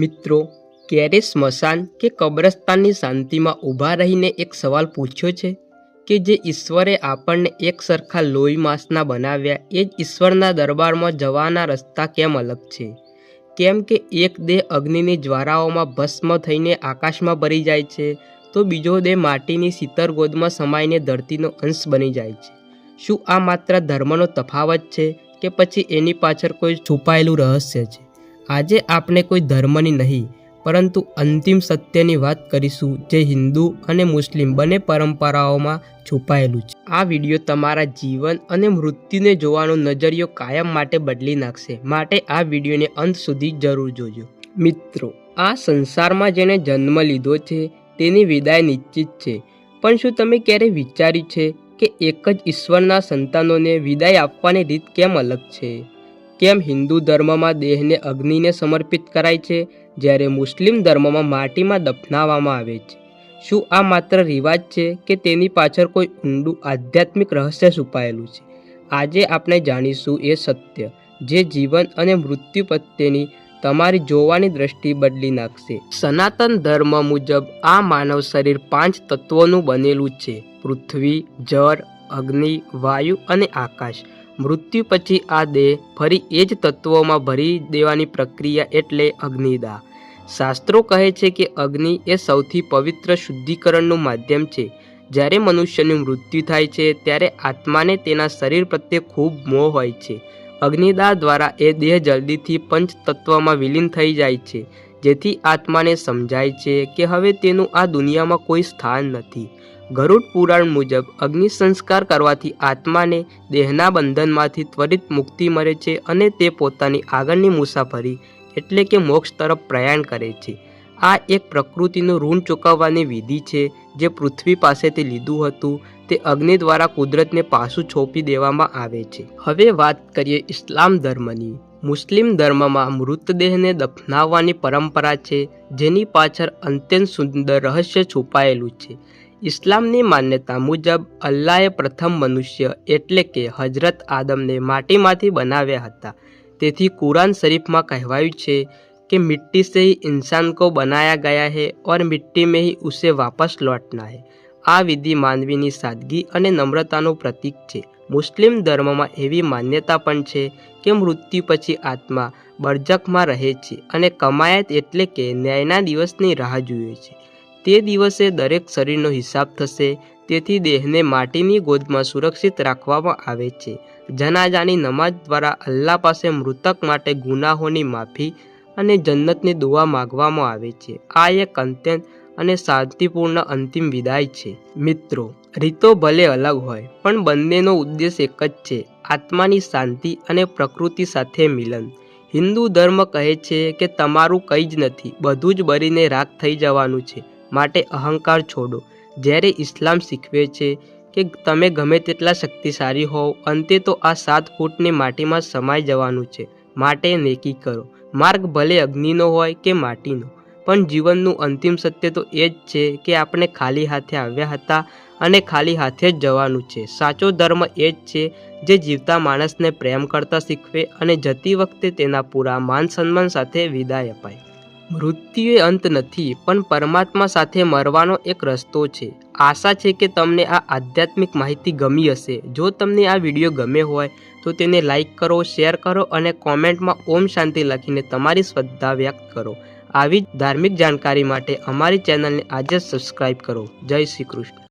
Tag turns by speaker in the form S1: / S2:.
S1: મિત્રો, ક્યારે સ્મશાન કે કબ્રસ્તાનની શાંતિમાં ઊભા રહીને એક સવાલ પૂછ્યો છે કે જે ઈશ્વરે આપણને એક સરખા લોહી માંસના બનાવ્યા એ જ ઈશ્વરના દરબારમાં જવાના રસ્તા કેમ અલગ છે? કેમ કે એક દેહ અગ્નિની જ્વારાઓમાં ભસ્મ થઈને આકાશમાં ભરી જાય છે તો બીજો દેહ માટીની શીતળ ગોદમાં સમાઈને ધરતીનો અંશ બની જાય છે? શું આ માત્ર ધર્મનો તફાવત છે કે પછી એની પાછળ કોઈ છુપાયેલું રહસ્ય છે? આજે આપણે કોઈ ધર્મની નહીં પરંતુ અંતિમ સત્યની વાત કરીશું જે હિન્દુ અને મુસ્લિમ બંને પરંપરાઓમાં છુપાયેલું છે. આ વિડીયો તમારા જીવન અને મૃત્યુને જોવાનો નજરિયો કાયમ માટે બદલી નાખશે, માટે આ વિડીયોને અંત સુધી જરૂર જોજો. મિત્રો, આ સંસારમાં જેને જન્મ લીધો છે તેની વિદાય નિશ્ચિત છે, પણ શું તમે ક્યારે વિચાર્યું છે કે એક જ ઈશ્વરના સંતાનોને વિદાય આપવાની રીત કેમ અલગ છે? કેમ હિન્દુ ધર્મમાં દેહને અગ્નિને સમર્પિત કરાય છે જ્યારે મુસ્લિમ ધર્મમાં માટીમાં દફનાવવામાં આવે છે? શું આ માત્ર રિવાજ છે કે તેની પાછળ કોઈ ઊંડું આધ્યાત્મિક રહસ્ય છુપાયેલું છે? આજે આપણે જાણીશું એ સત્ય જે જીવન અને મૃત્યુ પ્રત્યેની તમારી જોવાની દ્રષ્ટિ બદલી નાખશે. સનાતન ધર્મ મુજબ આ માનવ શરીર 5 તત્વોનું બનેલું છે: પૃથ્વી, જળ, અગ્નિ, વાયુ અને આકાશ. મૃત્યુ પછી આ દેહ ફરી એ જ તત્વોમાં ભરી દેવાની પ્રક્રિયા એટલે અગ્નિદાહ. શાસ્ત્રો કહે છે કે અગ્નિ એ સૌથી પવિત્ર શુદ્ધિકરણનું માધ્યમ છે. જ્યારે મનુષ્યનું મૃત્યુ થાય છે ત્યારે આત્માને તેના શરીર પ્રત્યે ખૂબ મોહ હોય છે. અગ્નિદાહ દ્વારા એ દેહ જલ્દીથી પંચ તત્વમાં વિલીન થઈ જાય છે, જેથી આત્માને સમજાય છે કે હવે તેનું આ દુનિયામાં કોઈ સ્થાન નથી. ગરુડ પુરાણ મુજબ અગ્નિ સંસ્કાર કરવાથી આત્માને દેહના બંધનમાંથી ત્વરિત મુક્તિ મળે છે અને તે પોતાની આગળની મુસાફરી એટલે કે મોક્ષ તરફ પ્રયાણ કરે છે. આ એક પ્રકૃતિનું ઋણ ચૂકવવાની વિધિ છે. જે પૃથ્વી પાસેથી લીધું હતું તે અગ્નિ દ્વારા કુદરતને પાછું સોંપી દેવામાં આવે છે. હવે વાત કરીએ ઇસ્લામ ધર્મની. મુસ્લિમ ધર્મમાં મૃતદેહને દફનાવવાની પરંપરા છે જેની પાછળ અત્યંત સુંદર રહસ્ય છુપાયેલું છે. ઇસ્લામની માન્યતા મુજબ અલ્લાહે પ્રથમ મનુષ્ય એટલે કે હજરત આદમને માટીમાંથી બનાવ્યા હતા. તેથી કુરાન શરીફમાં કહેવાયું છે કે મિટ્ટી સે ही इंसान को बनाया गया है और मिट्टी में ही उसे वापस लौटना है. આ વિધિ માનવીની સાદગી અને નમ્રતાનું પ્રતીક છે. મુસ્લિમ ધર્મમાં એવી માન્યતા પણ છે કે મૃત્યુ પછી આત્મા બરઝખમાં રહે છે અને કમાયત એટલે કે ન્યાયના દિવસની રાહ જુએ છે. તે દિવસે દરેક શરીરનો હિસાબ થશે, તેથી દેહને માટીની ગોદમાં સુરક્ષિત રાખવામાં આવે છે. જનાજાની નમાઝ દ્વારા અલ્લાહ પાસે મૃતક માટે ગુનાહોની માફી અને જન્નતની દુઆ માગવામાં આવે છે. આ એક અત્યંત અને શાંતિપૂર્ણ અંતિમ વિદાય છે. મિત્રો, રીતો ભલે અલગ હોય પણ બંનેનો ઉદ્દેશ એક જ છે: આત્માની શાંતિ અને પ્રકૃતિ સાથે મિલન. હિન્દુ ધર્મ કહે છે કે તમારું કંઈ જ નથી, બધું જ બળીને રાખ થઈ જવાનું છે, માટે અહંકાર છોડો. જ્યારે ઇસ્લામ શીખવે છે કે તમે ગમે તેટલા શક્તિશાળી હોવ, અંતે તો આ 7 ફૂટની માટીમાં સમાઈ જવાનું છે, માટે નેકી કરો. માર્ગ ભલે અગ્નિનો હોય કે માટીનો, પણ જીવનનું અંતિમ સત્ય તો એ જ છે કે આપણે ખાલી હાથે આવ્યા હતા અને ખાલી હાથે જ જવાનું છે. સાચો ધર્મ એ જ છે જે જીવતા માણસને પ્રેમ કરતા શીખવે અને જતી વખતે તેના પૂરા માન સન્માન સાથે વિદાય અપાય. મૃત્યુ એ અંત નથી, પણ પરમાત્મા સાથે મરવાનો એક રસ્તો છે. આશા છે કે તમને આ આધ્યાત્મિક માહિતી ગમી હશે. જો તમને આ વિડીયો ગમે હોય તો તેને લાઈક કરો, શેર કરો અને કોમેન્ટમાં ઓમ શાંતિ લખીને તમારી શ્રદ્ધા વ્યક્ત કરો. આવી જ ધાર્મિક જાણકારી માટે અમારી ચેનલને આજે જ સબસ્ક્રાઈબ કરો. જય શ્રી કૃષ્ણ.